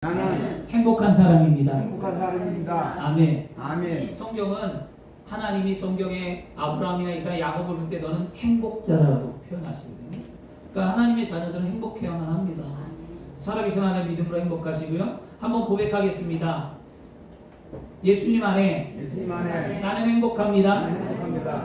나는 행복한 사람입니다. 행복한 사람입니다. 아멘. 아멘. 성경은 하나님이 성경에 아브라함이나 이삭, 야곱을 볼 때 너는 행복자라고 표현하시거든요. 그러니까 하나님의 자녀들은 행복해야만 합니다. 살아계신 하나님 믿음으로 행복하시고요. 한번 고백하겠습니다. 예수님 안에 예수님 안에 나는 행복합니다. 나는 행복합니다.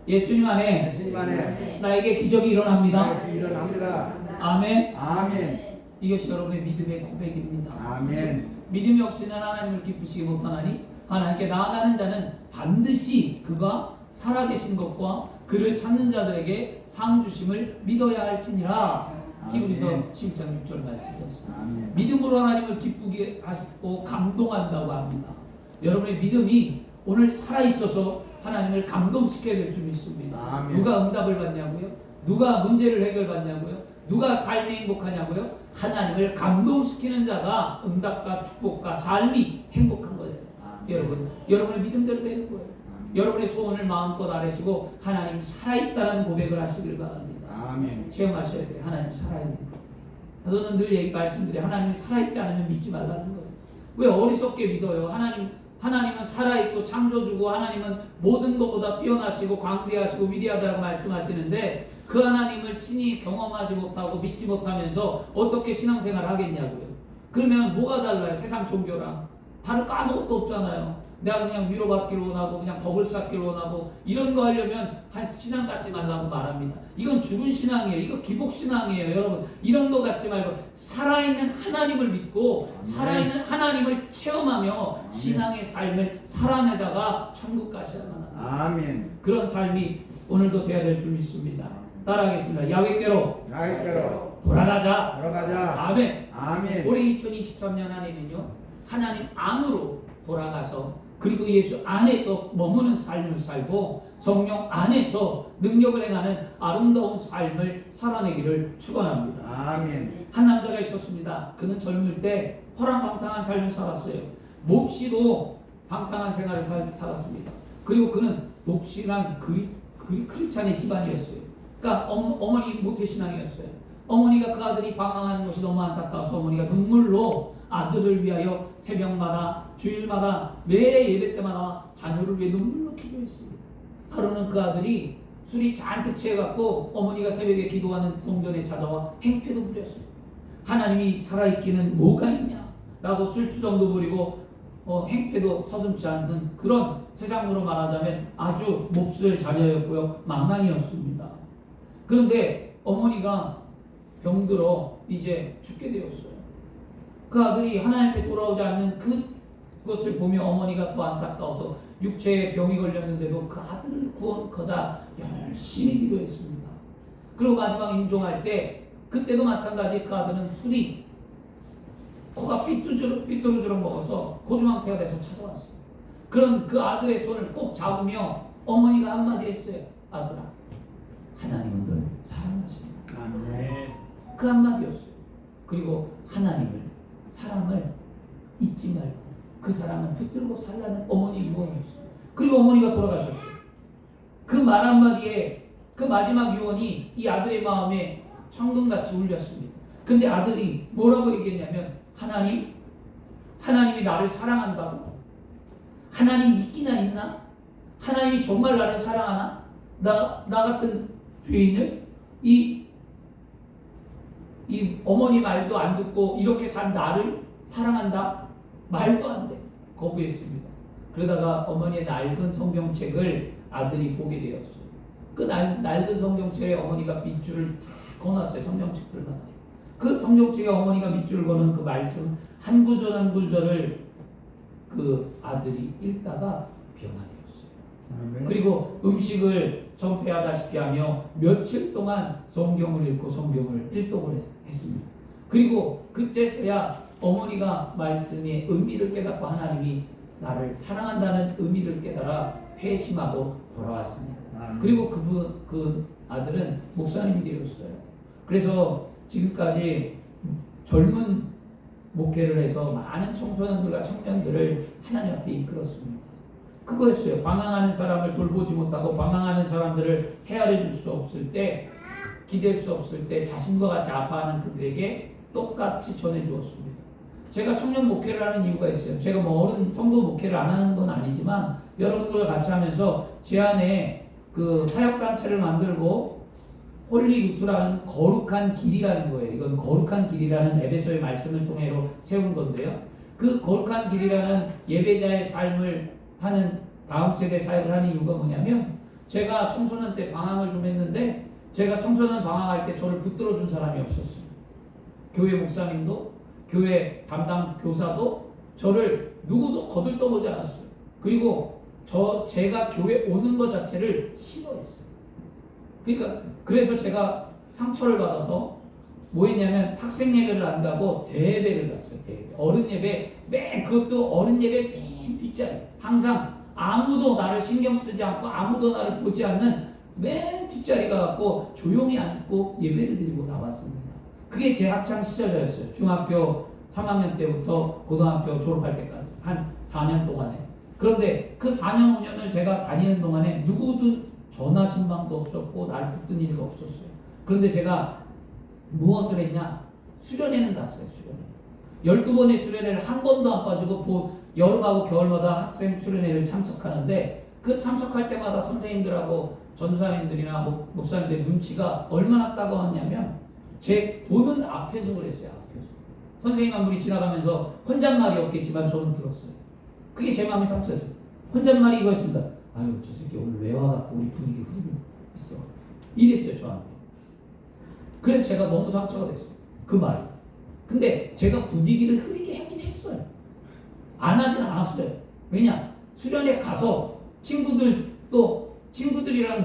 예수님 안에 예수님 안에 나에게 기적이 일어납니다. 나에게 일어납니다. 아멘. 아멘. 이것이 여러분의 믿음의 고백입니다. 아멘. 믿음이 없이는 하나님을 기쁘시게 못하나니 하나님께 나아가는 자는 반드시 그가 살아계신 것과 그를 찾는 자들에게 상 주심을 믿어야 할지니라. 히브리서 10장 6절 말씀이었습니다. 아멘. 믿음으로 하나님을 기쁘게 하시고 감동한다고 합니다. 여러분의 믿음이 오늘 살아있어서 하나님을 감동시켜야 될 줄 믿습니다. 아멘. 누가 응답을 받냐고요? 누가 문제를 해결받냐고요? 누가 삶이 행복하냐고요? 하나님을 감동시키는 자가 응답과 축복과 삶이 행복한 거예요. 여러분의 믿음대로 되는 거예요. 여러분의 소원을 마음껏 아뢰시고 하나님 살아있다는 고백을 하시길 바랍니다. 아멘. 체험하셔야 돼요. 하나님 살아있는 거. 저는 늘 말씀드려요. 하나님이 살아있지 않으면 믿지 말라는 거예요. 왜 어리석게 믿어요? 하나님은 살아있고 창조주고 하나님은 모든 것보다 뛰어나시고 광대하시고 위대하다고 말씀하시는데 그 하나님을 친히 경험하지 못하고 믿지 못하면서 어떻게 신앙생활을 하겠냐고요. 그러면 뭐가 달라요? 세상 종교랑 다를 거 아무것도 없잖아요. 내가 그냥 위로받기를 원하고 그냥 덕을 쌓기를 원하고 이런 거 하려면 신앙 갖지 말라고 말합니다. 이건 죽은 신앙이에요. 이거 기복신앙이에요. 여러분 이런 거 갖지 말고 살아있는 하나님을 믿고 살아있는 하나님을 체험하며 신앙의 삶을 살아내다가 천국 가셔야만 합니다. 아멘. 그런 삶이 오늘도 돼야 될 줄 믿습니다. 따라하겠습니다. 야훼께로 돌아가자. 돌아가자. 아멘. 아멘. 올해 2023년 안에는요 하나님 안으로 돌아가서 그리고 예수 안에서 머무는 삶을 살고 성령 안에서 능력을 행하는 아름다운 삶을 살아내기를 축원합니다. 아멘. 한 남자가 있었습니다. 그는 젊을 때 허랑방탕한 삶을 살았어요. 몹시도 방탕한 생활을 살았습니다. 그리고 그는 독실한 크리스찬의 집안이었어요. 그러니까 어머니 모태신앙이었어요. 어머니가 그 아들이 방황하는 것이 너무 안타까워서 어머니가 눈물로 아들을 위하여 새벽마다 주일마다 매 예배 때마다 자녀를 위해 눈물로 기도했습니다. 하루는 그 아들이 술이 잔뜩 취해갖고 어머니가 새벽에 기도하는 성전에 찾아와 행패도 부렸어요. 하나님이 살아있기는 뭐가 있냐 라고 술주정도 부리고 행패도 서슴지 않는 그런 세상으로 말하자면 아주 몹쓸 자녀였고요. 망나니였습니다. 그런데 어머니가 병들어 이제 죽게 되었어요. 그 아들이 하나님 앞에 돌아오지 않는 그것을 보며 어머니가 더 안타까워서 육체에 병이 걸렸는데도 그 아들을 구원하고자 열심히 기도했습니다. 그리고 마지막 임종할 때 그때도 마찬가지 그 아들은 술이 코가 삐뚤어지러 먹어서 고주망태가 돼서 찾아왔어요. 그런 그 아들의 손을 꼭 잡으며 어머니가 한마디 했어요. 아들아, 하나님은 널 사랑하십니다. 아멘. 그 한마디였어요. 그리고 사랑을 잊지 말고 그 사랑은 붙들고 살라는 어머니 유언이었어요. 그리고 어머니가 돌아가셨어요. 그 말 한마디에 그 마지막 유언이 이 아들의 마음에 천금같이 울렸습니다. 근데 아들이 뭐라고 얘기했냐면 하나님이 나를 사랑한다고? 하나님이 있기나 있나? 하나님이 정말 나를 사랑하나? 나 같은 죄인을 이 어머니 말도 안 듣고 이렇게 산 나를 사랑한다? 말도 안 돼. 거부했습니다. 그러다가 어머니의 낡은 성경책을 아들이 보게 되었어요. 그 낡은 성경책에 어머니가 밑줄을 거놨어요. 성경책들만. 그 성경책에 어머니가 밑줄을 거는 그 말씀 한 구절 한 구절을 그 아들이 읽다가 변화되었어요. 그리고 음식을 전폐하다시피 하며 며칠 동안 성경을 읽고 성경을 일독을 했습니다. 그리고 그때서야 어머니가 말씀의 의미를 깨닫고 하나님이 나를 사랑한다는 의미를 깨달아 회심하고 돌아왔습니다. 그리고 그 아들은 목사님이 되었어요. 그래서 지금까지 젊은 목회를 해서 많은 청소년들과 청년들을 하나님 앞에 이끌었습니다. 그거였어요. 방황하는 사람을 돌보지 못하고 방황하는 사람들을 헤아려 줄 수 없을 때, 기댈 수 없을 때 자신과 같이 아파하는 그들에게 똑같이 전해 주었습니다. 제가 청년 목회를 하는 이유가 있어요. 제가 뭐 어른 성도 목회를 안 하는 건 아니지만 여러분들과 같이 하면서 제 안에 그 사역단체를 만들고 홀리루트라는 거룩한 길이라는 거예요. 이건 거룩한 길이라는 에베소의 말씀을 통해로 세운 건데요. 그 거룩한 길이라는 예배자의 삶을 하는 다음 세대 사역을 하는 이유가 뭐냐면 제가 청소년 때 방황을 좀 했는데 제가 청소년 방황할 때 저를 붙들어 준 사람이 없었어요. 교회 목사님도 교회 담당 교사도 저를 누구도 거들떠보지 않았어요. 그리고 제가 교회 오는 것 자체를 싫어했어요. 그러니까 그래서 제가 상처를 받아서 뭐 했냐면 학생 예배를 안 가고 대예배를 갔어요. 대예배. 어른 예배 그것도 어른 예배 맨 뒷자리. 항상 아무도 나를 신경 쓰지 않고 아무도 나를 보지 않는 맨 뒷자리 가갖고 조용히 앉고 예배를 드리고 나왔습니다. 그게 제 학창 시절이었어요. 중학교 3학년 때부터 고등학교 졸업할 때까지 한 4년 동안에. 그런데 그 4년 5년을 제가 다니는 동안에 누구도 전화 신방도 없었고 나를 붙든 일이 없었어요. 그런데 제가 무엇을 했냐? 수련회는 갔어요. 수련회. 12번의 수련회를 한 번도 안 빠지고 여름하고 겨울마다 학생 수련회를 참석하는데 그 참석할 때마다 선생님들하고 전도사님들이나 목사님들 눈치가 얼마나 따가웠냐면 제 보는 앞에서 그랬어요. 앞에서. 선생님 한 분이 지나가면서 혼잣말이었겠지만 저는 들었어요. 그게 제 마음의 상처였어요. 혼잣말이 이거였습니다. 아유 저 새끼 오늘 왜 와갖고 우리 분위기 흐리고 있어. 이랬어요 저한테. 그래서 제가 너무 상처가 됐어요. 그 말이. 근데 제가 분위기를 흐리게 하긴 했어요. 안 하진 않았어요. 왜냐? 수련회 가서 친구들이랑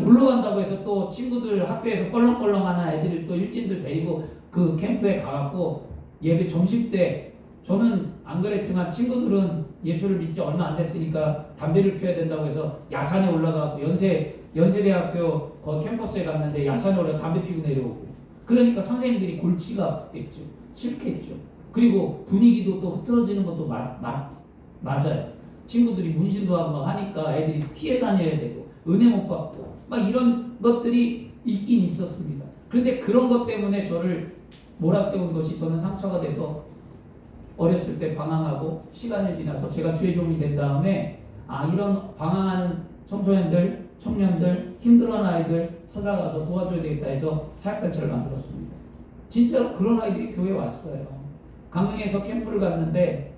놀러 간다고 해서 또 친구들 학교에서 껄렁껄렁하는 애들 또 일진들 데리고 그 캠프에 가갖고 예배 점심 때 저는 안 그랬지만 친구들은 예수를 믿지 얼마 안 됐으니까 담배를 피워야 된다고 해서 야산에 올라가고 연세대학교 그 캠퍼스에 갔는데 야산에 올라가 담배 피고 내려오고 그러니까 선생님들이 골치가 아팠겠죠. 싫겠죠. 그리고 분위기도 또 흐트러지는 것도 맞아요. 친구들이 문신도 하고 막 하니까 애들이 피해 다녀야 되고 은혜 못 받고 막 이런 것들이 있긴 있었습니다. 그런데 그런 것 때문에 저를 몰아세운 것이 저는 상처가 돼서 어렸을 때 방황하고 시간이 지나서 제가 주의 종이 된 다음에 이런 방황하는 청소년들, 청년들, 힘들어하는 아이들 찾아가서 도와줘야 되겠다 해서 사역단체를 만들었습니다. 진짜로 그런 아이들이 교회에 왔어요. 강릉에서 캠프를 갔는데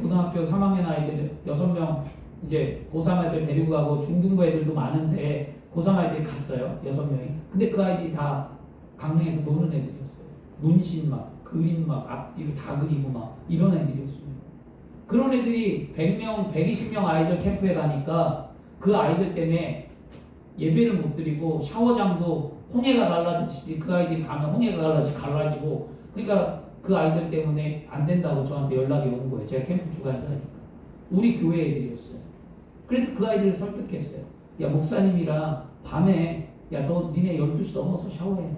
고등학교 3학년 아이들 6명 이제 고3 애들 데리고 가고 중등부 애들도 많은데 고3 아이들이 갔어요. 6명이. 근데 그 아이들이 다 강릉에서 노는 애들이었어요. 문신 막 그림 막 앞뒤로 다 그리고 막 이런 애들이었습니다. 그런 애들이 100명, 120명 아이들 캠프에 가니까 그 아이들 때문에 예배를 못 드리고 샤워장도 홍해가 갈라지듯이 그 아이들이 가면 홍해가 갈라지고 그러니까 그 아이들 때문에 안 된다고 저한테 연락이 온 거예요. 제가 캠프 주관자니까. 우리 교회 애들이었어요. 그래서 그 아이들을 설득했어요. 야 목사님이랑 밤에 야 너 니네 12시 넘어서 샤워해라.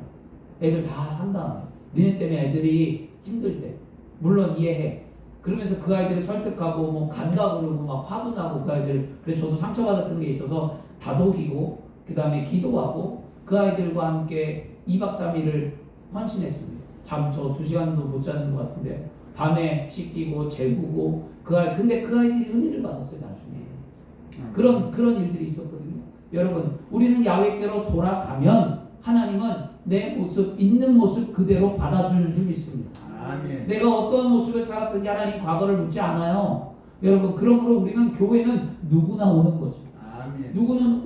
애들 다 한 다음에 니네 때문에 애들이 힘들 때 물론 이해해. 그러면서 그 아이들을 설득하고 뭐 간다 그러고 막 화도 나고 그 아이들 그래서 저도 상처받았던 게 있어서 다독이고 그 다음에 기도하고 그 아이들과 함께 2박 3일을 헌신했습니다. 잠 저 2시간도 못 자는 것 같은데 밤에 씻기고 재우고 근데 그 아이들이 은혜를 받았어요 나중에. 그런 일들이 있었거든요. 여러분 우리는 야훼께로 돌아가면 하나님은 내 모습 있는 모습 그대로 받아주는 줄 믿습니다. 아멘. 내가 어떠한 모습을 살았든지 하나님 과거를 묻지 않아요. 여러분 그러므로 우리는 교회는 누구나 오는 거죠. 아멘. 누구는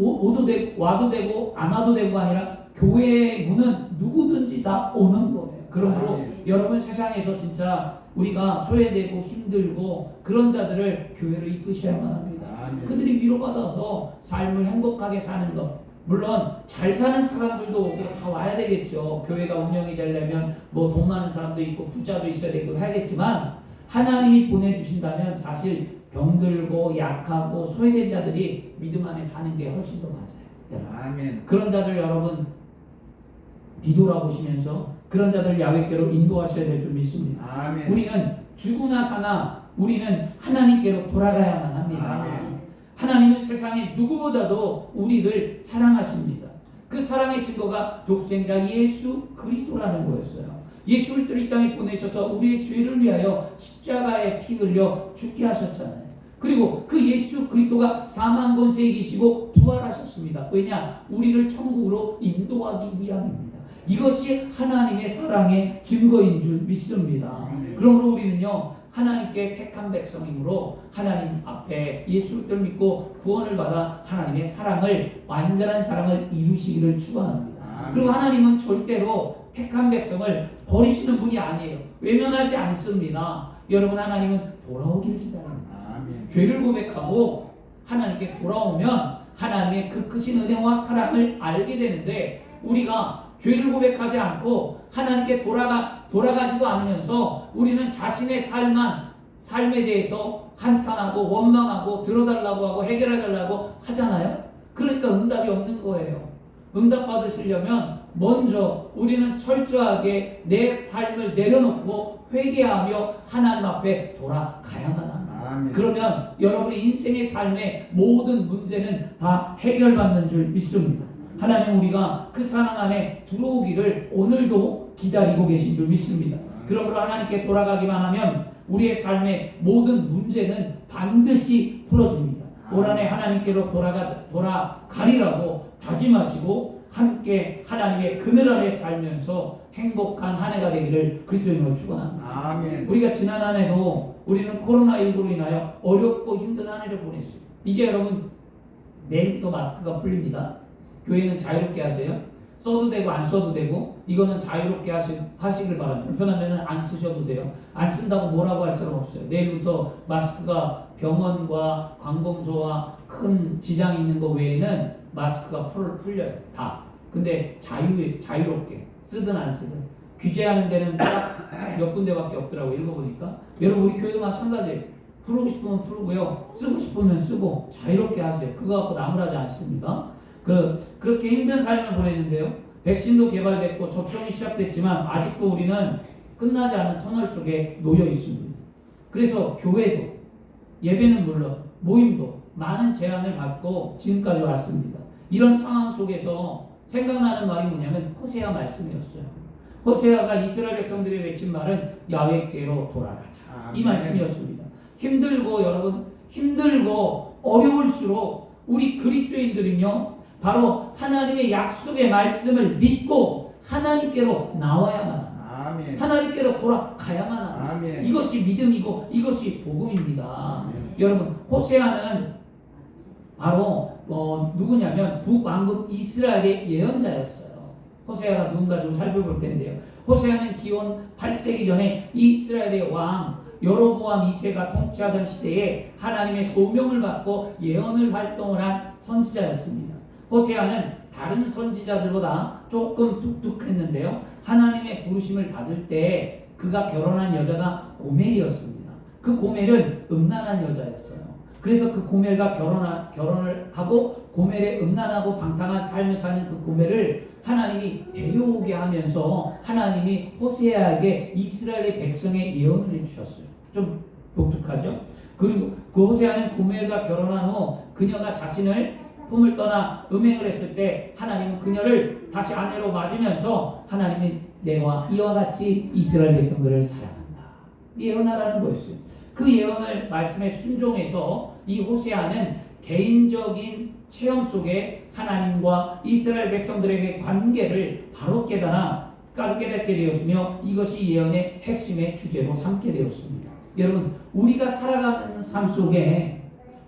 와도 되고 안 와도 되고가 아니라 교회의 문은 누구든지 다 오는 거예요. 그러므로 여러분 세상에서 진짜 우리가 소외되고 힘들고 그런 자들을 교회로 이끄셔야만 합니다. 그들이 위로받아서 삶을 행복하게 사는 것. 물론 잘 사는 사람들도 오고 다 와야 되겠죠. 교회가 운영이 되려면 뭐 돈 많은 사람도 있고 부자도 있어야 되고 해야겠지만 하나님이 보내주신다면 사실 병들고 약하고 소외된 자들이 믿음 안에 사는 게 훨씬 더 맞아요. 아멘. 그런 자들 여러분 뒤돌아보시면서 그런 자들 야훼께로 인도하셔야 될 줄 믿습니다. 아멘. 우리는 죽으나 사나 우리는 하나님께로 돌아가야만 합니다. 아멘. 하나님은 세상에 누구보다도 우리를 사랑하십니다. 그 사랑의 증거가 독생자 예수 그리스도라는 거였어요. 예수 그리스도를 이 땅에 보내셔서 우리의 죄를 위하여 십자가에 피 흘려 죽게 하셨잖아요. 그리고 그 예수 그리스도가 사망 권세에 이기시고 부활하셨습니다. 왜냐? 우리를 천국으로 인도하기 위함입니다. 이것이 하나님의 사랑의 증거인 줄 믿습니다. 그러므로 우리는요, 하나님께 택한 백성이므로 하나님 앞에 예수 그리스도를 믿고 구원을 받아 하나님의 사랑을, 완전한 사랑을 이루시기를 축원합니다. 그리고 하나님은 절대로 택한 백성을 버리시는 분이 아니에요. 외면하지 않습니다. 여러분, 하나님은 돌아오길 기다립니다. 죄를 고백하고 하나님께 돌아오면 하나님의 그 크신 은혜와 사랑을 알게 되는데, 우리가 죄를 고백하지 않고 하나님께 돌아가지도 않으면서 우리는 자신의 삶에 대해서 한탄하고 원망하고 들어달라고 하고 해결해달라고 하잖아요. 그러니까 응답이 없는 거예요. 응답 받으시려면 먼저 우리는 철저하게 내 삶을 내려놓고 회개하며 하나님 앞에 돌아가야만 합니다. 그러면 여러분의 인생의 삶의 모든 문제는 다 해결받는 줄 믿습니다. 하나님, 우리가 그 사랑 안에 들어오기를 오늘도 기다리고 계신 줄 믿습니다. 그러므로 하나님께 돌아가기만 하면 우리의 삶의 모든 문제는 반드시 풀어집니다. 올 한해 하나님께로 돌아가리라고 다짐하시고 함께 하나님의 그늘 아래 살면서 행복한 한 해가 되기를 그리스도의 이름으로 축원합니다. 아멘. 우리가 지난 한 해도 우리는 코로나19로 인하여 어렵고 힘든 한 해를 보냈어요. 이제 여러분, 내일부터 마스크가 풀립니다. 교회는 자유롭게 하세요. 써도 되고 안 써도 되고, 이거는 자유롭게 하시길 바랍니다. 불편하면 안 쓰셔도 돼요. 안 쓴다고 뭐라고 할 사람 없어요. 내일부터 마스크가 병원과 관공서와 큰 지장이 있는 거 외에는 마스크가 풀려요. 다. 근데 자유롭게 쓰든 안 쓰든. 규제하는 데는 딱 몇 군데밖에 없더라고요. 읽어보니까. 여러분, 우리 교회도 마찬가지예요. 풀고 싶으면 풀고요, 쓰고 싶으면 쓰고 자유롭게 하세요. 그거 갖고 나무라지 않습니다. 그렇게 힘든 삶을 보냈는데요, 백신도 개발됐고 접종이 시작됐지만 아직도 우리는 끝나지 않은 터널 속에 놓여 있습니다. 그래서 교회도, 예배는 물론 모임도 많은 제한을 받고 지금까지 왔습니다. 이런 상황 속에서 생각나는 말이 뭐냐면 호세아 말씀이었어요. 호세아가 이스라엘 백성들이 외친 말은 야훼께로 돌아가자, 이 말씀이었습니다. 여러분, 힘들고 어려울수록 우리 그리스도인들은요, 바로 하나님의 약속의 말씀을 믿고 하나님께로 나와야만 합니다. 아멘. 하나님께로 돌아가야만 합니다. 아멘. 이것이 믿음이고 이것이 복음입니다. 여러분, 호세아는 바로 누구냐면 북왕국 이스라엘의 예언자였어요. 호세아가 누군가 좀 살펴볼 텐데요, 호세아는 기원 8세기 전에 이스라엘의 왕 여로보암 2세가 통치하던 시대에 하나님의 소명을 받고 예언을 활동을 한 선지자였습니다. 호세아는 다른 선지자들보다 조금 뚝뚝했는데요, 하나님의 부르심을 받을 때 그가 결혼한 여자가 고멜이었습니다. 그 고멜은 음란한 여자였어요. 그래서 그 고멜과 결혼을 하고 고멜의 음란하고 방탕한 삶을 사는 그 고멜을 하나님이 데려오게 하면서 하나님이 호세아에게 이스라엘의 백성의 예언을 해주셨어요. 좀 독특하죠? 그리고 그 호세아는 고멜과 결혼한 후 그녀가 자신을 품을 떠나 음행을 했을 때 하나님은 그녀를 다시 아내로 맞으면서 하나님은 내와 이와 같이 이스라엘 백성들을 사랑한다, 예언하라는 거였어요. 그 예언을 말씀에 순종해서 이 호세아는 개인적인 체험 속에 하나님과 이스라엘 백성들에게 관계를 바로 깨닫게 되었으며 이것이 예언의 핵심의 주제로 삼게 되었습니다. 여러분, 우리가 살아가는 삶 속에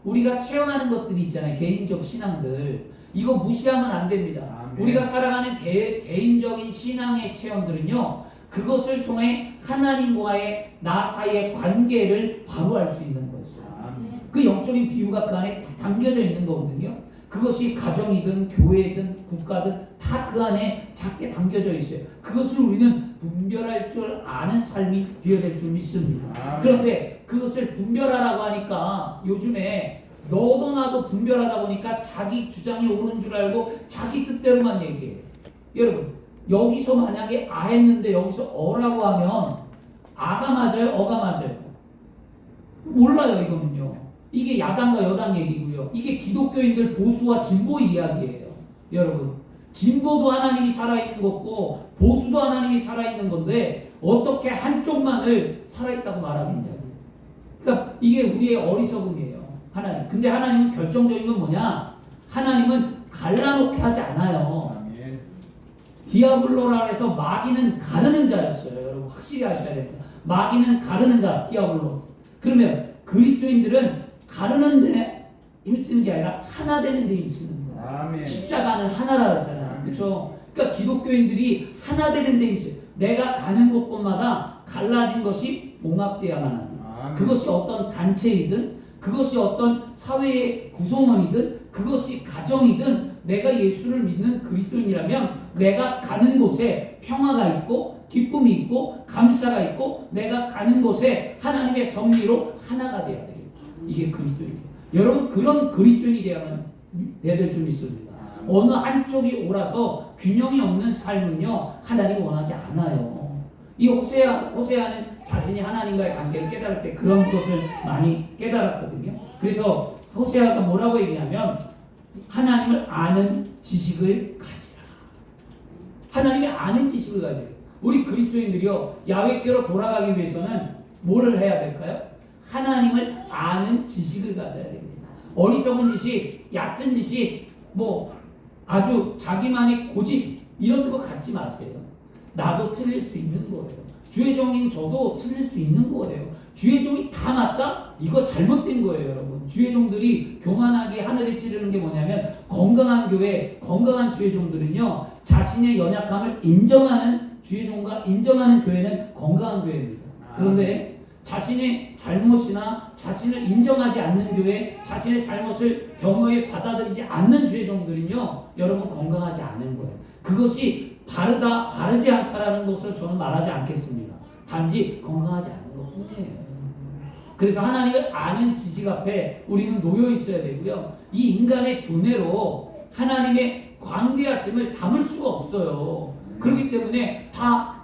우리가 체험하는 것들이 있잖아요. 개인적 신앙들. 이거 무시하면 안 됩니다. 아멘. 우리가 살아가는 개인적인 신앙의 체험들은요, 그것을 통해 하나님과의 나 사이의 관계를 바로 알 수 있는 거예요. 그 영적인 비유가 그 안에 담겨져 있는 거거든요. 그것이 가정이든 교회든 국가든 다 그 안에 작게 담겨져 있어요. 그것을 우리는 분별할 줄 아는 삶이 되어야 될 줄 믿습니다. 그런데 그것을 분별하라고 하니까 요즘에 너도 나도 분별하다 보니까 자기 주장이 옳은 줄 알고 자기 뜻대로만 얘기해요. 여러분, 여기서 만약에 아 했는데 여기서 어라고 하면 아가 맞아요? 어가 맞아요? 몰라요. 이거는요, 이게 야당과 여당 얘기고요, 이게 기독교인들 보수와 진보 이야기예요. 여러분, 진보도 하나님이 살아있는 거고 보수도 하나님이 살아있는 건데 어떻게 한쪽만을 살아있다고 말하겠냐고. 그러니까 이게 우리의 어리석음이에요. 하나님. 근데 하나님은 결정적인 건 뭐냐? 하나님은 갈라놓게 하지 않아요. 아멘. 디아블로라 해서 마귀는 가르는 자였어요. 여러분 확실히 아셔야 됩니다. 마귀는 가르는 자, 디아블로. 그러면 그리스도인들은 가르는데 힘쓰는 게 아니라 하나 되는 데 힘쓰는 거예요. 아멘. 십자가는 하나라 했잖아요. 그렇죠? 그러니까 기독교인들이 하나 되는 데 힘써요. 내가 가는 곳곳마다 갈라진 것이 봉합되어야만 합니다. 아멘. 그것이 어떤 단체이든 그것이 어떤 사회의 구성원이든 그것이 가정이든 내가 예수를 믿는 그리스도인이라면 내가 가는 곳에 평화가 있고 기쁨이 있고 감사가 있고 내가 가는 곳에 하나님의 섭리로 하나가 되어야 되겠죠. 이게 그리스도인이에요. 여러분 그런 그리스도인이 되어야 될 줄 믿습니다. 어느 한쪽이 옳아서 균형이 없는 삶은요 하나님이 원하지 않아요. 이 호세아는 자신이 하나님과의 관계를 깨달을 때 그런 것을 많이 깨달았거든요. 그래서 호세아가 뭐라고 얘기하면 하나님을 아는 지식을 가지라. 하나님의 아는 지식을 가지라. 우리 그리스도인들이요 야훼께로 돌아가기 위해서는 뭐를 해야 될까요? 하나님을 아는 지식을 가져야 됩니다. 어리석은 지식, 얕은 지식, 뭐 아주 자기만의 고집 이런 거 갖지 마세요. 나도 틀릴 수 있는 거예요. 주의 종인 저도 틀릴 수 있는 거예요. 주의 종이 다 맞다? 이거 잘못된 거예요, 여러분. 주의 종들이 교만하게 하늘을 찌르는 게 뭐냐면 건강한 교회, 건강한 주의 종들은요 자신의 연약함을 인정하는 주의 종과 인정하는 교회는 건강한 교회입니다. 그런데 자신의 잘못이나 자신을 인정하지 않는 교회, 자신의 잘못을 겸허히 받아들이지 않는 주의 종들은요 여러분 건강하지 않은 거예요. 그것이 바르다, 바르지 않다라는 것을 저는 말하지 않겠습니다. 단지 건강하지 않은 것뿐이에요. 그래서 하나님을 아는 지식 앞에 우리는 놓여 있어야 되고요. 이 인간의 두뇌로 하나님의 광대하심을 담을 수가 없어요. 그렇기 때문에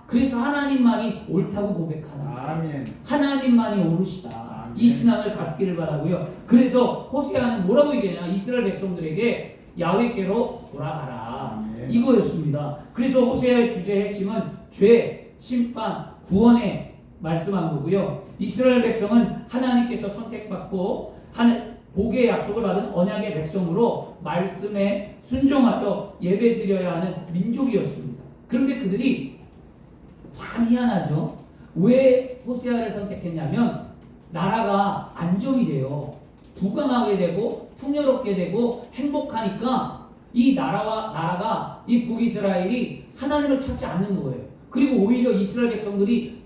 그래서 하나님만이 옳다고 고백하는 거예요. 아멘. 하나님만이 옳으시다. 아멘. 이 신앙을 갖기를 바라고요. 그래서 호세아는 뭐라고 얘기하냐? 이스라엘 백성들에게 야훼께로 돌아가라. 아멘. 이거였습니다. 그래서 호세아의 주제의 핵심은 죄, 심판, 구원에 말씀한 거고요. 이스라엘 백성은 하나님께서 선택받고 복의 약속을 받은 언약의 백성으로 말씀에 순종하여 예배드려야 하는 민족이었습니다. 그런데 그들이 참 희한하죠. 왜 호세아를 선택했냐면 나라가 안정이 돼요. 부강하게 되고 풍요롭게 되고 행복하니까 이 나라가 이 북이스라엘이 하나님을 찾지 않는 거예요. 그리고 오히려 이스라엘 백성들이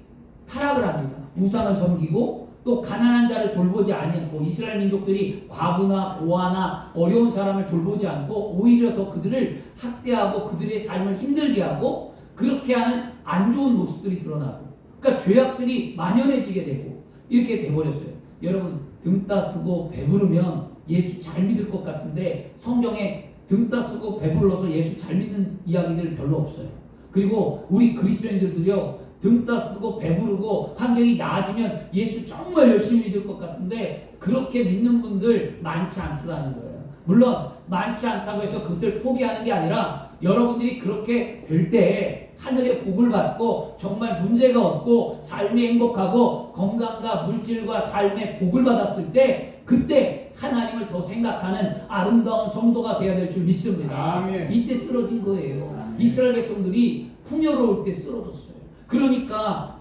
타락을 합니다. 우상을 섬기고 또 가난한 자를 돌보지 않고 이스라엘 민족들이 과부나 고아나 어려운 사람을 돌보지 않고 오히려 더 그들을 학대하고 그들의 삶을 힘들게 하고 그렇게 하는 안 좋은 모습들이 드러나고 그러니까 죄악들이 만연해지게 되고 이렇게 돼버렸어요. 여러분 등 따쓰고 배부르면 예수 잘 믿을 것 같은데 성경에 등 따쓰고 배불러서 예수 잘 믿는 이야기들 별로 없어요. 그리고 우리 그리스도인들도요 등 따쓰고 배부르고 환경이 나아지면 예수 정말 열심히 믿을 것 같은데 그렇게 믿는 분들 많지 않더라는 거예요. 물론 많지 않다고 해서 그것을 포기하는 게 아니라 여러분들이 그렇게 될 때 하늘의 복을 받고 정말 문제가 없고 삶이 행복하고 건강과 물질과 삶의 복을 받았을 때 그때 하나님을 더 생각하는 아름다운 성도가 되어야 될 줄 믿습니다. 아멘. 이때 쓰러진 거예요. 아멘. 이스라엘 백성들이 풍요로울 때 쓰러졌어요. 그러니까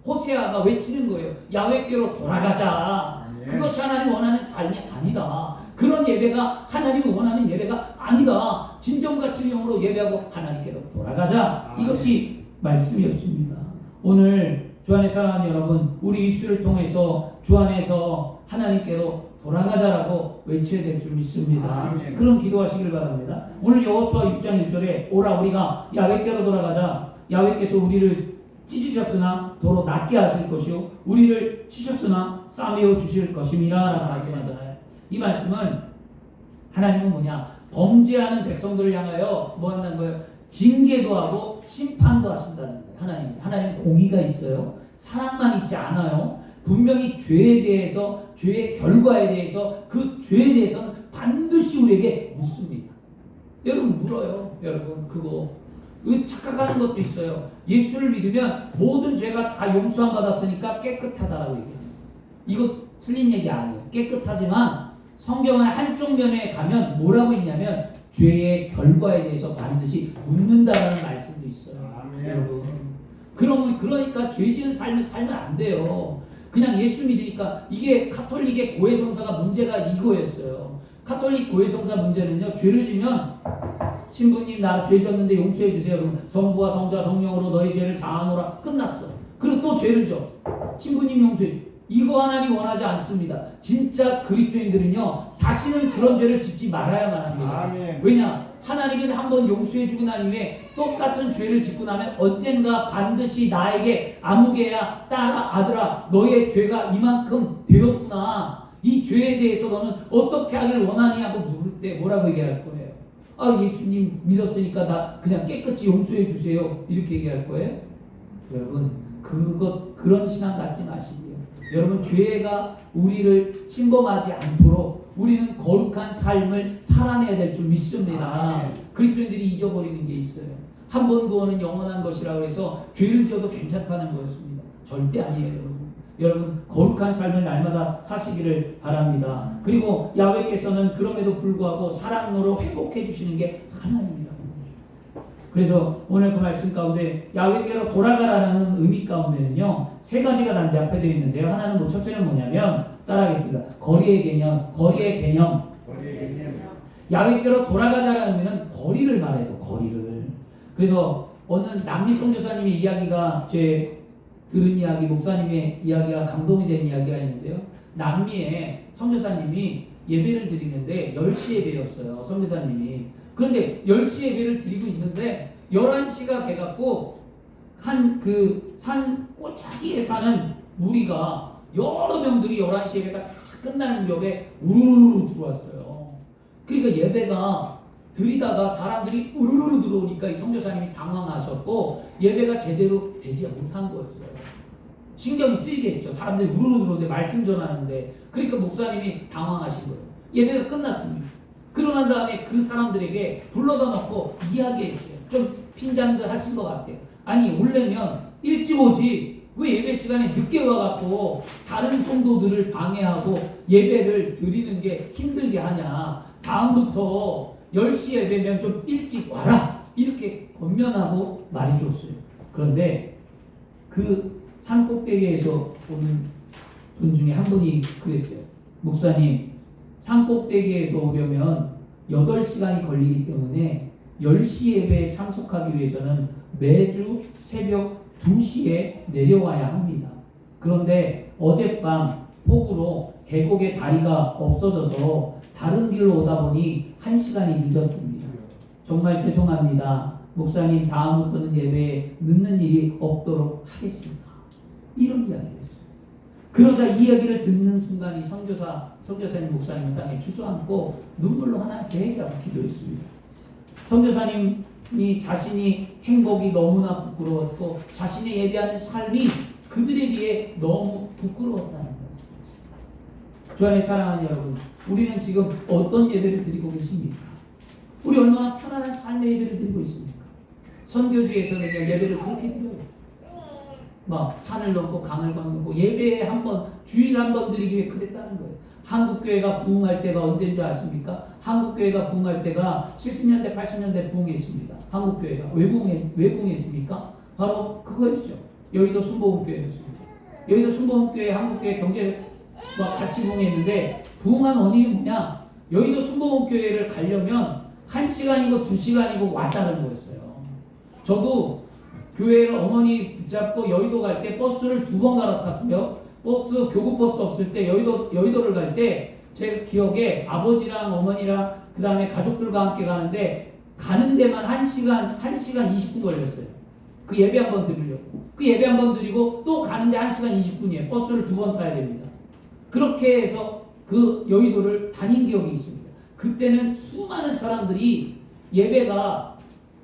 호세아가 외치는 거예요. 야훼께로 돌아가자. 아멘. 그것이 하나님 원하는 삶이 아니다. 그런 예배가 하나님이 원하는 예배가 아니다. 진정과 신령으로 예배하고 하나님께로 돌아가자. 아멘. 이것이 말씀이었습니다. 오늘 주 안에 사랑하는 여러분, 우리 입술을 통해서 주 안에서 하나님께로 돌아가자라고 외쳐야 될 줄 믿습니다. 아멘. 그런 기도하시길 바랍니다. 오늘 여호수아 6장 1절에 오라 우리가 야훼께로 돌아가자. 야훼께서 우리를 찢으셨으나 도로 낫게 하실 것이요 우리를 치셨으나 싸매어 주실 것임이라 라고 말씀하잖아요. 이 말씀은 하나님은 뭐냐? 범죄하는 백성들을 향하여 뭐 한다는 거예요? 징계도 하고 심판도 하신다는 거예요. 하나님 공의가 있어요. 사랑만 있지 않아요. 분명히 죄에 대해서 죄의 결과에 대해서 그 죄에 대해서는 반드시 우리에게 묻습니다. 여러분 물어요. 여러분 그거 착각하는 것도 있어요. 예수를 믿으면 모든 죄가 다 용서함 받았으니까 깨끗하다라고 얘기해요. 이거 틀린 얘기 아니에요. 깨끗하지만 성경의 한쪽 면에 가면 뭐라고 있냐면 죄의 결과에 대해서 반드시 묻는다라는 말씀도 있어요. 아멘. 여러분. 그러니까 죄 지은 삶을 살면 안 돼요. 그냥 예수 믿으니까 이게 가톨릭의 고해성사가 문제가 이거였어요. 가톨릭 고해성사 문제는요. 죄를 지면 신부님 나 죄 졌는데 용서해 주세요. 그러면 성부와 성자와 성령으로 너희 죄를 사하노라 끝났어. 그리고 또 죄를 져. 신부님 용서해. 이거 하나님 원하지 않습니다. 진짜 그리스도인들은요 다시는 그런 죄를 짓지 말아야만 합니다. 아멘. 왜냐? 하나님은 한번 용서해주고 난 이후에 똑같은 죄를 짓고 나면 언젠가 반드시 나에게 아무개야 딸아 아들아 너의 죄가 이만큼 되었구나. 이 죄에 대해서 너는 어떻게 하길 원하니 하고 물을 때 뭐라고 얘기할 거예요? 아 예수님 믿었으니까 나 그냥 깨끗이 용서해 주세요. 이렇게 얘기할 거예요? 여러분 그런 신앙 갖지 마시고요. 여러분 죄가 우리를 침범하지 않도록 우리는 거룩한 삶을 살아내야 될 줄 믿습니다. 그리스도인들이 잊어버리는 게 있어요. 한 번 구원은 영원한 것이라고 해서 죄를 지어도 괜찮다는 거였습니다. 절대 아니에요. 여러분 거룩한 삶을 날마다 사시기를 바랍니다. 그리고 야훼께서는 그럼에도 불구하고 사랑으로 회복해 주시는 게 하나님이라는 거죠. 그래서 오늘 그 말씀 가운데 야훼께로 돌아가라는 의미 가운데는요 세 가지가 담대합되어 있는데요. 하나는 뭐 첫째는 뭐냐면 따라하겠습니다. 거리의 개념. 야훼께로 돌아가자라는 의미는 거리를 말해요. 거리를. 그래서 어느 남미 선교사님의 이야기가 제 들은 이야기, 목사님의 이야기가 감동이 된 이야기가 있는데요. 남미에 선교사님이 예배를 드리는데 10시 예배였어요. 선교사님이. 그런데 10시 예배를 드리고 있는데 11시가 돼갖고 산 꼬차기에 사는 무리가 여러 명들이 11시 예배가 다 끝나는 무렵에 우르르 들어왔어요. 그러니까 예배가 드리다가 사람들이 우르르 들어오니까 이 선교사님이 당황하셨고 예배가 제대로 되지 못한 거였어요. 신경이 쓰이겠죠. 사람들이 우르르 들어오는데 말씀 전하는데. 그러니까 목사님이 당황하신 거예요. 예배가 끝났습니다. 그러고 난 다음에 그 사람들에게 불러다 놓고 이야기했어요. 좀 핀잔들 하신 것 같아요. 아니 오려면 일찍 오지 왜 예배 시간에 늦게 와갖고 다른 성도들을 방해하고 예배를 드리는 게 힘들게 하냐. 다음부터 10시 예배면 좀 일찍 와라. 이렇게 권면하고 말해줬어요. 그런데 그 산 꼭대기에서 오는 분 중에 한 분이 그랬어요. 목사님, 산 꼭대기에서 오려면 8시간이 걸리기 때문에 10시 예배에 참석하기 위해서는 매주 새벽 2시에 내려와야 합니다. 그런데 어젯밤 폭우로 계곡에 다리가 없어져서 다른 길로 오다 보니 1시간이 늦었습니다. 정말 죄송합니다. 목사님 다음부터는 예배에 늦는 일이 없도록 하겠습니다. 이런 이야기였어요. 그러자 이 이야기를 듣는 순간 이 선교사님 목사님은 땅에 주저앉고 눈물로 하나님께 회개하고 기도했습니다. 선교사님이 자신이 행복이 너무나 부끄러웠고 자신의 예배하는 삶이 그들에 비해 너무 부끄러웠다는 것입니다. 주 안에 사랑하는 여러분, 우리는 지금 어떤 예배를 드리고 계십니까? 우리 얼마나 편안한 삶의 예배를 드리고 있습니까? 선교지에서는 예배를 그렇게 드려요. 막 산을 넘고 강을 건너고 예배에 주일 한 번 드리기 위해 그랬다는 거예요. 한국교회가 부흥할 때가 언제인 줄 아십니까? 한국교회가 부흥할 때가 70년대 80년대 부흥했습니다. 한국교회가 왜 부흥했습니까? 바로 그거였죠. 여의도 순복음교회였습니다. 여의도 순복음교회 한국교회 경제와 같이 부흥했는데 부흥한 원인이 뭐냐? 여의도 순복음교회를 가려면 1시간이고 2시간이고 왔다는 거였어요. 저도 교회를 어머니 붙잡고 여의도 갈 때 버스를 2번 갈아탔고요. 교구버스 없을 때 여의도를 갈 때 제 기억에 아버지랑 어머니랑 그 다음에 가족들과 함께 가는데 가는 데만 1시간 20분 걸렸어요. 그 예배 한 번 드리려고. 그 예배 한 번 드리고 또 가는데 1시간 20분이에요. 버스를 2번 타야 됩니다. 그렇게 해서 그 여의도를 다닌 기억이 있습니다. 그때는 수많은 사람들이 예배가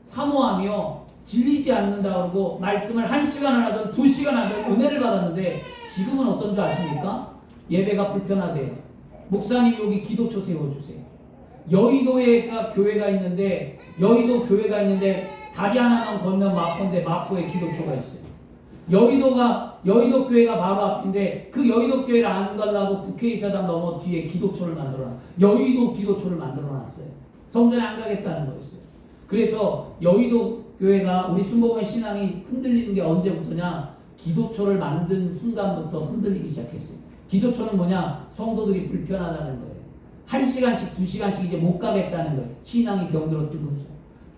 사모하며 질리지 않는다 그러고 말씀을 1시간을 하든 2시간 하든 은혜를 받았는데 지금은 어떤 줄 아십니까? 예배가 불편하대요. 목사님 여기 기도초 세워주세요. 여의도에 교회가 있는데 여의도 교회가 있는데 다리 하나만 건너면 마포인데 마포에 기도초가 있어요. 여의도 교회가 바로 앞인데 그 여의도 교회를 안 가려고 국회의사당 넘어 뒤에 기도초를 만들어놨어요. 여의도 기도초를 만들어놨어요. 성전에 안 가겠다는 거였어요. 그래서 여의도 교회가 우리 순복음의 신앙이 흔들리는 게 언제부터냐? 기도초를 만든 순간부터 흔들리기 시작했어요. 기도초는 뭐냐? 성도들이 불편하다는 거예요. 1시간씩 2시간씩 이제 못 가겠다는 거예요. 신앙이 병들었던 거죠.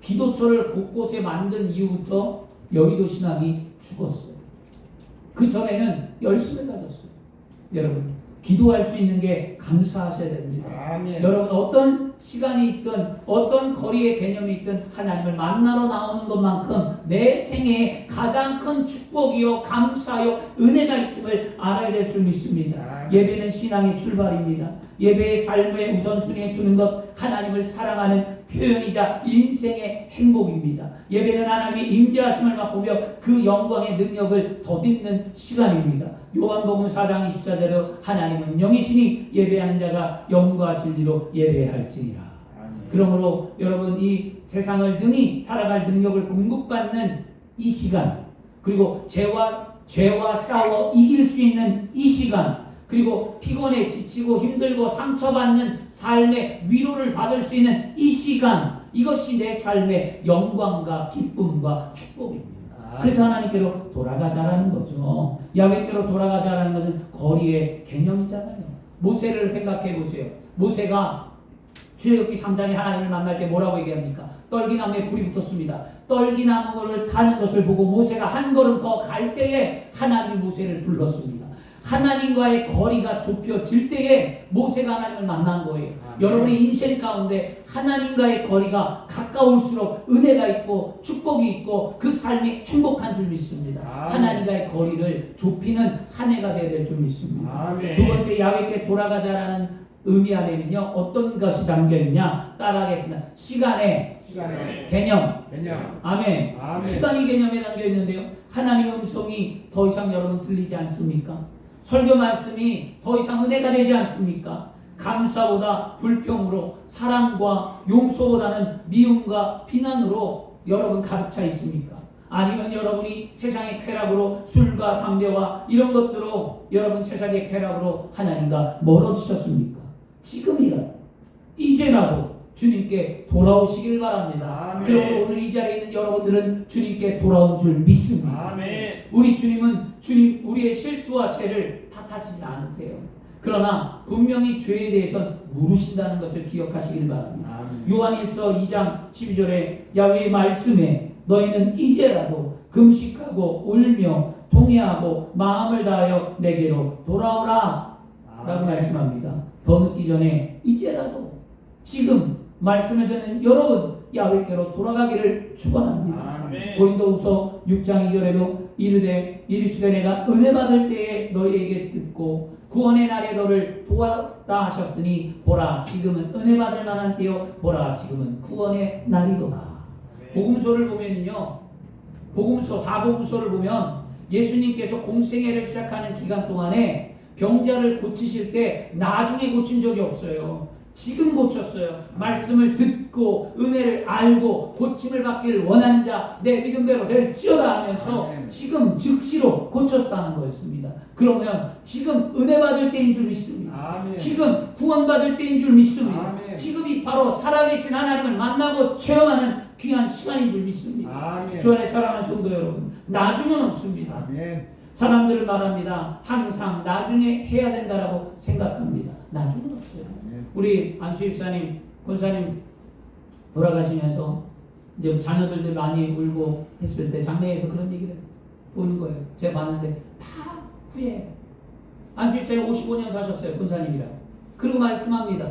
기도초를 곳곳에 만든 이후부터 여의도 신앙이 죽었어요. 그 전에는 열심을 가졌어요. 여러분, 기도할 수 있는 게 감사하셔야 됩니다. 아멘. 여러분, 어떤 시간이 있든 어떤 거리의 개념이 있든 하나님을 만나러 나오는 것만큼 내 생애에 가장 큰 축복이요 감사요 은혜가 있음을 알아야 될 줄 믿습니다. 예배는 신앙의 출발입니다. 예배의 삶의 우선순위에 두는 것, 하나님을 사랑하는 표현이자 인생의 행복입니다. 예배는 하나님의 임재하심을 맛보며 그 영광의 능력을 덧입는 시간입니다. 요한복음 4장 24절로 하나님은 영이시니 예배하는 자가 영과 진리로 예배할지니라. 그러므로 여러분, 이 세상을 능히 살아갈 능력을 공급받는 이 시간, 그리고 죄와 싸워 이길 수 있는 이 시간, 그리고 피곤해 지치고 힘들고 상처받는 삶의 위로를 받을 수 있는 이 시간, 이것이 내 삶의 영광과 기쁨과 축복입니다. 그래서 하나님께로 돌아가자라는 거죠. 야훼께로 돌아가자라는 것은 거리의 개념이잖아요. 모세를 생각해 보세요. 모세가 출애굽기 3장에 하나님을 만날 때 뭐라고 얘기합니까? 떨기나무에 불이 붙었습니다. 떨기나무를 타는 것을 보고 모세가 한 걸음 더 갈 때에 하나님이 모세를 불렀습니다. 하나님과의 거리가 좁혀질 때에 모세가 하나님을 만난 거예요. 여러분의 인생 가운데 하나님과의 거리가 가까울수록 은혜가 있고 축복이 있고 그 삶이 행복한 줄 믿습니다. 하나님과의 거리를 좁히는 한 해가 되어야 될 줄 믿습니다. 두 번째, 야훼께 돌아가자라는 의미 안에는요, 어떤 것이 담겨있냐? 따라하겠습니다. 시간의 개념. 아멘. 시간이 개념에 담겨있는데요, 하나님의 음성이 더 이상 여러분 들리지 않습니까? 설교 말씀이 더 이상 은혜가 되지 않습니까? 감사보다 불평으로, 사랑과 용서보다는 미움과 비난으로 여러분 가득 차 있습니까? 아니면 여러분이 세상의 쾌락으로, 술과 담배와 이런 것들로 여러분 세상의 쾌락으로 하나님과 멀어지셨습니까? 지금이라도, 이제라도 주님께 돌아오시길 바랍니다. 그러므로 오늘 이 자리에 있는 여러분들은 주님께 돌아온 줄 믿습니다. 아멘. 우리 주님은 우리의 실수와 죄를 탓하지 않으세요. 그러나 분명히 죄에 대해서 물으신다는 것을 기억하시길 바랍니다. 요한일서 2장 12절에 야훼의 말씀에 너희는 이제라도 금식하고 울며 통회하고 마음을 다하여 내게로 돌아오라 라고 말씀합니다. 더 늦기 전에 이제라도, 지금 말씀을 듣는 여러분, 야훼께로 돌아가기를 축원합니다. 고린도후서 6장 2절에도 이르시되 내가 은혜 받을 때에 너희에게 듣고 구원의 날에 너를 도왔다 하셨으니 보라 지금은 은혜 받을 만한 때요 보라 지금은 구원의 날이도다. 복음서를 보면요, 복음서 4복음서를 보면 예수님께서 공생애를 시작하는 기간 동안에 병자를 고치실 때 나중에 고친 적이 없어요. 지금 고쳤어요. 말씀을 듣고 은혜를 알고 고침을 받기를 원하는 자 내 믿음대로 될지어다 하면서 지금 즉시로 고쳤다는 거였습니다. 그러면 지금 은혜 받을 때인 줄 믿습니다. 지금 구원 받을 때인 줄 믿습니다. 지금이 바로 살아계신 하나님을 만나고 체험하는 귀한 시간인 줄 믿습니다. 주 안에 사랑하는 성도 여러분, 나중은 없습니다. 사람들은 말합니다. 항상 나중에 해야 된다라고 생각합니다. 나중은 없어요. 우리 안수 집사님, 권사님 돌아가시면서 이제 자녀들도 많이 울고 했을 때 장례에서 그런 얘기를 보는 거예요. 제가 봤는데 다 후회해요. 안수 집사님 55년 사셨어요. 권사님이랑. 그리고 말씀합니다.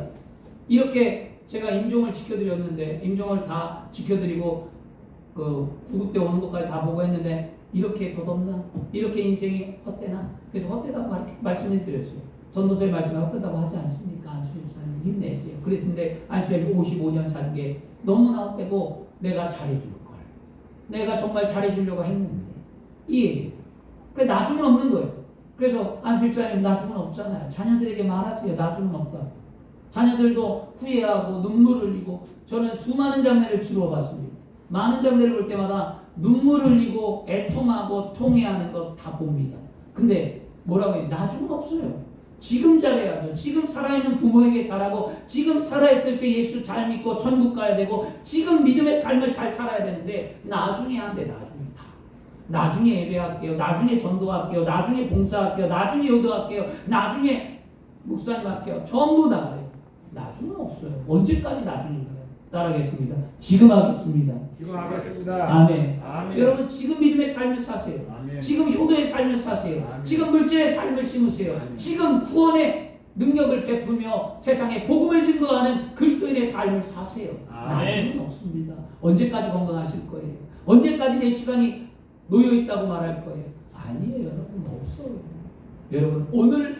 이렇게 제가 임종을 지켜드렸는데, 임종을 다 지켜드리고 그 구급 때 오는 것까지 다 보고 했는데 이렇게 덧없나? 이렇게 인생이 헛되나? 그래서 헛되다고 말씀해 드렸어요. 전도서의 말씀에 헛되다고 하지 않습니까? 안수 집사님 힘내세요. 그랬는데 안수님이 55년 산 게 너무나 헛되고 내가 잘해줄 걸, 내가 정말 잘해주려고 했는데, 이 얘기. 그래 나중은 없는 거예요. 그래서 안수 집사님 나중은 없잖아요. 자녀들에게 말하세요. 나중은 없다. 자녀들도 후회하고 눈물을 흘리고 저는 수많은 장례를 치러 봤습니다. 많은 장례를 볼 때마다 눈물 흘리고 애통하고 통회하는 거 다 봅니다. 근데 뭐라고 해요? 나중은 없어요. 지금 잘해야죠. 지금 살아있는 부모에게 잘하고 지금 살아있을 때 예수 잘 믿고 천국 가야 되고 지금 믿음의 삶을 잘 살아야 되는데 나중에 안 돼. 나중에 다. 나중에 예배할게요. 나중에 전도할게요. 나중에 봉사할게요. 나중에 요도할게요. 나중에 목사님 할게요. 전부 다 그래요. 나중은 없어요. 언제까지 나중인가요? 따라하겠습니다. 지금 하겠습니다. 지금 하겠습니다. 아멘. 아멘. 여러분 지금 믿음의 삶을 사세요. 아멘. 지금 효도의 삶을 사세요. 아멘. 지금 물질의 삶을 심으세요. 아멘. 지금 구원의 능력을 베푸며 세상에 복음을 증거하는 그리스도인의 삶을 사세요. 아멘. 나중은 없습니다. 언제까지 건강하실 거예요? 언제까지 내 시간이 놓여 있다고 말할 거예요? 아니에요, 여러분. 없어요. 여러분 오늘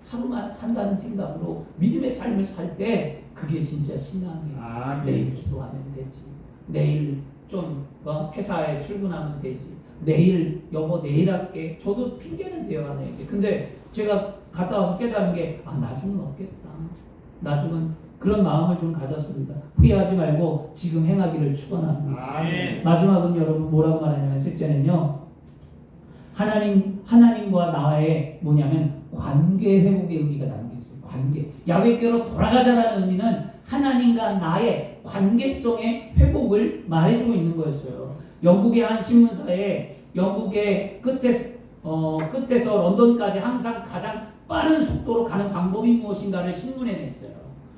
하루만 산다는 생각으로 믿음의 삶을 살 때 그게 진짜 신앙이에요. 아멘. 내일 기도하면 되지. 내일 좀 회사에 출근하면 되지. 내일 여보 내일 할게. 저도 핑계는 돼요 아내에게. 근데 제가 갔다 와서 깨달은 게 나중은 없겠다. 나중은 그런 마음을 좀 가졌습니다. 후회하지 말고 지금 행하기를 축원합니다. 아멘. 마지막은 여러분 뭐라고 말하냐면 셋째는요. 하나님과 나의 뭐냐면 관계 회복의 의미가 담겨 있어요. 관계. 야훼께로 돌아가자라는 의미는 하나님과 나의 관계성의 회복을 말해주고 있는 거였어요. 영국의 한 신문사에 영국의 끝에서 런던까지 항상 가장 빠른 속도로 가는 방법이 무엇인가를 신문에 냈어요.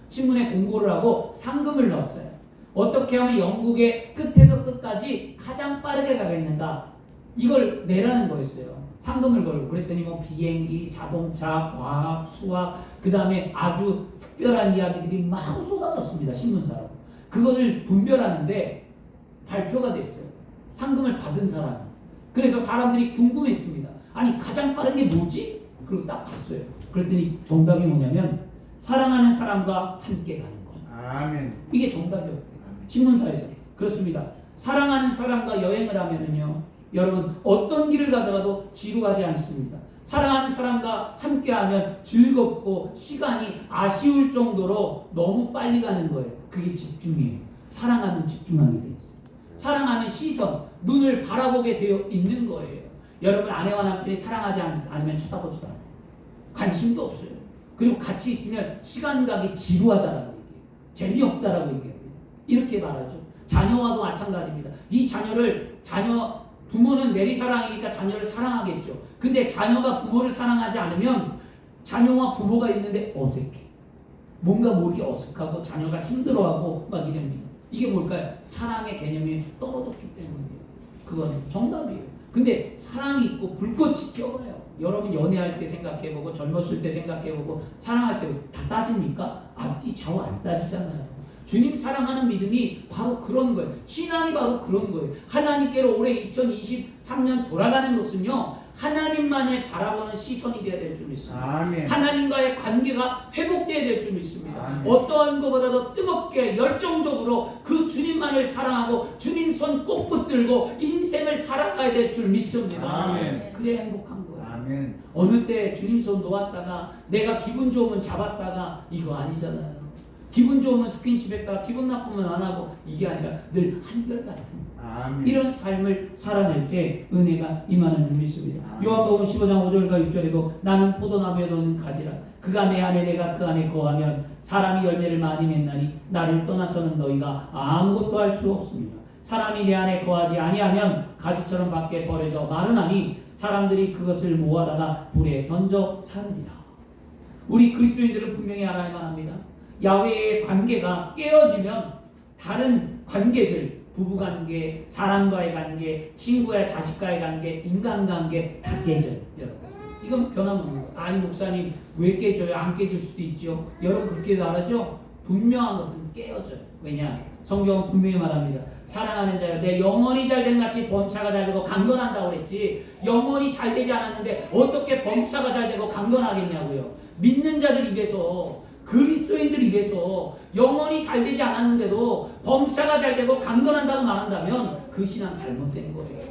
신문에 공고를 하고 상금을 넣었어요. 어떻게 하면 영국의 끝에서 끝까지 가장 빠르게 가겠는가 이걸 내라는 거였어요. 상금을 걸고. 그랬더니 뭐 비행기, 자동차, 과학, 수학, 그 다음에 아주 특별한 이야기들이 막 쏟아졌습니다. 신문사로. 그것을 분별하는데 발표가 됐어요. 상금을 받은 사람이. 그래서 사람들이 궁금했습니다. 아니 가장 빠른 게 뭐지? 그리고 딱 봤어요. 그랬더니 정답이 뭐냐면 사랑하는 사람과 함께 가는 거. 아멘. 이게 정답이었어요. 신문사에서. 그렇습니다. 사랑하는 사람과 여행을 하면은요. 여러분 어떤 길을 가더라도 지루하지 않습니다. 사랑하는 사람과 함께하면 즐겁고 시간이 아쉬울 정도로 너무 빨리 가는 거예요. 그게 집중이에요. 사랑하면 집중하게 돼 있어요. 사랑하는 시선, 눈을 바라보게 되어 있는 거예요. 여러분 아내와 남편이 사랑하지 않으면 쳐다보지도 않아요. 관심도 없어요. 그리고 같이 있으면 시간 가기 지루하다라고 얘기해요. 재미없다라고 얘기해요. 이렇게 말하죠. 자녀와도 마찬가지입니다. 이 부모는 내리사랑이니까 자녀를 사랑하겠죠. 근데 자녀가 부모를 사랑하지 않으면 자녀와 부모가 있는데 어색해. 뭔가 모르게 어색하고 자녀가 힘들어하고 막 이럽니다. 이게 뭘까요? 사랑의 개념이 떨어졌기 때문이에요. 그건 정답이에요. 근데 사랑이 있고 불꽃이 튀어나요. 여러분 연애할 때 생각해보고 젊었을 때 생각해보고 사랑할 때 다 따집니까? 앞뒤 좌우 안 따지잖아요. 주님 사랑하는 믿음이 바로 그런 거예요. 신앙이 바로 그런 거예요. 하나님께로 올해 2023년 돌아가는 것은요. 하나님만을 바라보는 시선이 되어야 될 줄 믿습니다. 아멘. 하나님과의 관계가 회복되어야 될 줄 믿습니다. 아멘. 어떠한 것보다도 뜨겁게 열정적으로 그 주님만을 사랑하고 주님 손 꼭 붙들고 인생을 살아가야 될 줄 믿습니다. 아멘. 그래야 행복한 거예요. 아멘. 어느 때 주님 손 놓았다가 내가 기분 좋으면 잡았다가 이거 아니잖아요. 기분 좋으면 스킨십 했다가 기분 나쁘면 안 하고 이게 아니라 늘 한결같은 아멘. 이런 삶을 살아낼 때 은혜가 임하는 줄 믿습니다. 아멘. 요한복음 15장 5절과 6절에도 나는 포도나무에 너는 가지라 그가 내 안에 내가 그 안에 거하면 사람이 열매를 많이 맺나니 나를 떠나서는 너희가 아무것도 할 수 없습니다. 사람이 내 안에 거하지 아니하면 가지처럼 밖에 버려져 마르나니 사람들이 그것을 모아다가 불에 던져 사르리라. 우리 그리스도인들은 분명히 알아야만 합니다. 야훼의 관계가 깨어지면 다른 관계들, 부부관계, 사람과의 관계, 친구야 자식과의 관계, 인간관계 다 깨져요. 여러분 이건 변함없는 거예요. 아니 목사님 왜 깨져요? 안 깨질 수도 있죠. 여러분 그렇게 알았죠? 분명한 것은 깨어져요. 왜냐? 성경은 분명히 말합니다. 사랑하는 자여 내 영혼이 잘된 같이 범사가 잘되고 강건한다고 그랬지. 영혼이 잘되지 않았는데 어떻게 범사가 잘되고 강건하겠냐고요. 믿는 자들 입에서 그리스도인들 입에서 영혼이 잘되지 않았는데도 범사가 잘되고 강건한다고 말한다면 그 신앙 잘못된 거예요.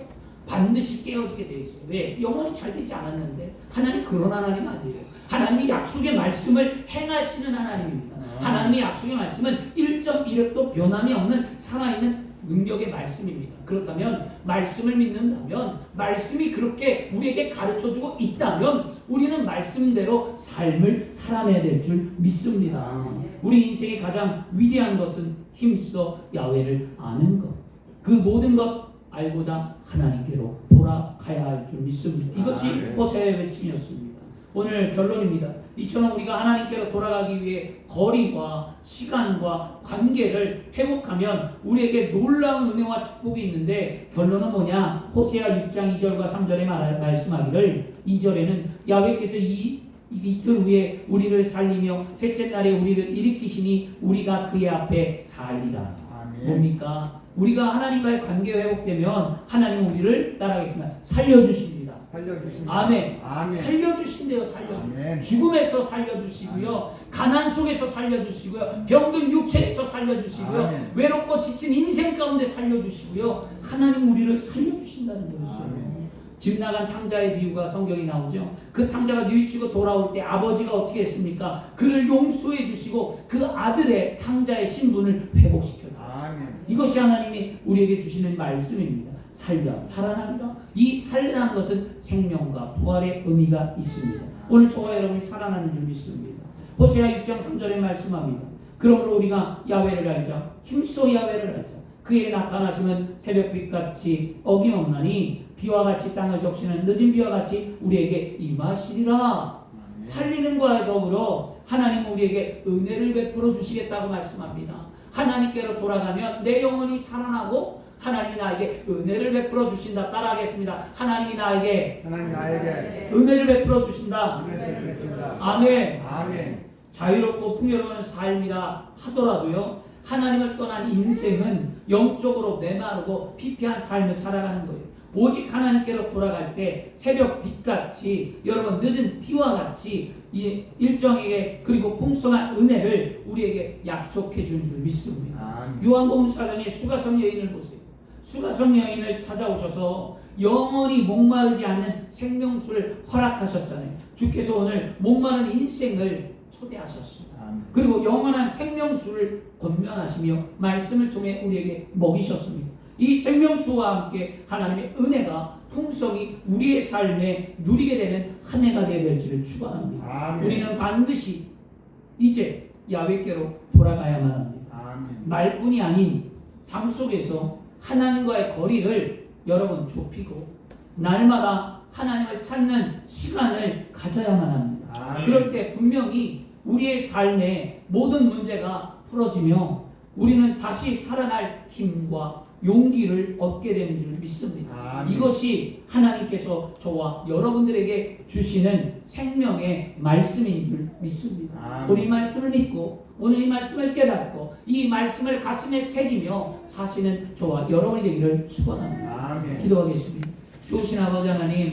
반드시 깨어지게 되어 있어요. 왜? 영혼이 잘되지 않았는데 하나님 그런 하나님 아니에요. 하나님이 하나님이 약속의 말씀을 행하시는 하나님입니다. 하나님의 약속의 말씀은 1.1획도 변함이 없는 살아있는 능력의 말씀입니다. 그렇다면 말씀을 믿는다면 말씀이 그렇게 우리에게 가르쳐주고 있다면 우리는 말씀대로 삶을 살아내야 될 줄 믿습니다. 우리 인생의 가장 위대한 것은 힘써 야훼를 아는 것. 그 모든 것 알고자 하나님께로 돌아가야 할 줄 믿습니다. 이것이 호세아의 외침이었습니다. 오늘 결론입니다. 이처럼 우리가 하나님께로 돌아가기 위해 거리와 시간과 관계를 회복하면 우리에게 놀라운 은혜와 축복이 있는데 결론은 뭐냐? 호세아 6장 2절과 3절에 말씀하기를 2절에는 야훼께서 이틀 후에 우리를 살리며 셋째 날에 우리를 일으키시니 우리가 그의 앞에 살리라. 뭡니까? 우리가 하나님과의 관계가 회복되면 하나님은 우리를 따라가겠습니다. 살려주십니다. 아멘. 살려주신대요. 죽음에서 살려주시고요, 가난 속에서 살려주시고요, 병든 육체에서 살려주시고요, 외롭고 지친 인생 가운데 살려주시고요, 하나님 우리를 살려주신다는 것이죠. 집 나간 탕자의 비유가 성경에 나오죠. 그 탕자가 뉘우치고 돌아올 때 아버지가 어떻게 했습니까? 그를 용서해 주시고 그 아들의 탕자의 신분을 회복시켰다. 이것이 하나님이 우리에게 주시는 말씀입니다. 살면 살아나리라. 이 살아나는 것은 생명과 부활의 의미가 있습니다. 오늘 저와 여러분이 살아나는 줄 믿습니다. 호세아 6장 3절에 말씀합니다. 그러므로 우리가 야훼를 알자. 힘써 야훼를 알자. 그에게 나타나시면 새벽빛같이 어김없나니 비와 같이 땅을 적시는 늦은 비와 같이 우리에게 임하시리라. 살리는 것과 더불어 하나님은 우리에게 은혜를 베풀어 주시겠다고 말씀합니다. 하나님께로 돌아가면 내 영혼이 살아나고 하나님이 나에게 은혜를 베풀어 주신다. 따라하겠습니다. 하나님이 나에게 은혜를 베풀어 주신다. 아멘. 자유롭고 풍요로운 삶이라 하더라도요, 하나님을 떠난 인생은 영적으로 메마르고 피폐한 삶을 살아가는 거예요. 오직 하나님께로 돌아갈 때 새벽 빛같이, 여러분 늦은 비와 같이 이 일정에게 그리고 풍성한 은혜를 우리에게 약속해 준 줄 믿습니다. 요한복음 4장의 수가성 여인을 보세요. 수가성 여인을 찾아오셔서 영원히 목마르지 않는 생명수를 허락하셨잖아요. 주께서 오늘 목마른 인생을 초대하셨습니다. 그리고 영원한 생명수를 권면하시며 말씀을 통해 우리에게 먹이셨습니다. 이 생명수와 함께 하나님의 은혜가 풍성히 우리의 삶에 누리게 되는 한 해가 되어야 될지를 축원합니다. 우리는 반드시 이제 야훼께로 돌아가야만 합니다. 말뿐이 아닌 삶 속에서 하나님과의 거리를 여러분 좁히고 날마다 하나님을 찾는 시간을 가져야만 합니다. 그럴 때 분명히 우리의 삶의 모든 문제가 풀어지며 우리는 다시 살아날 힘과 용기를 얻게 되는 줄 믿습니다. 이것이 하나님께서 저와 여러분들에게 주시는 생명의 말씀인 줄 믿습니다. 오늘 이 말씀을 믿고 오늘 이 말씀을 깨닫고 이 말씀을 가슴에 새기며 사시는 저와 여러분이 되기를 축원합니다. 기도하겠습니다. 좋으신 아버지 하나님,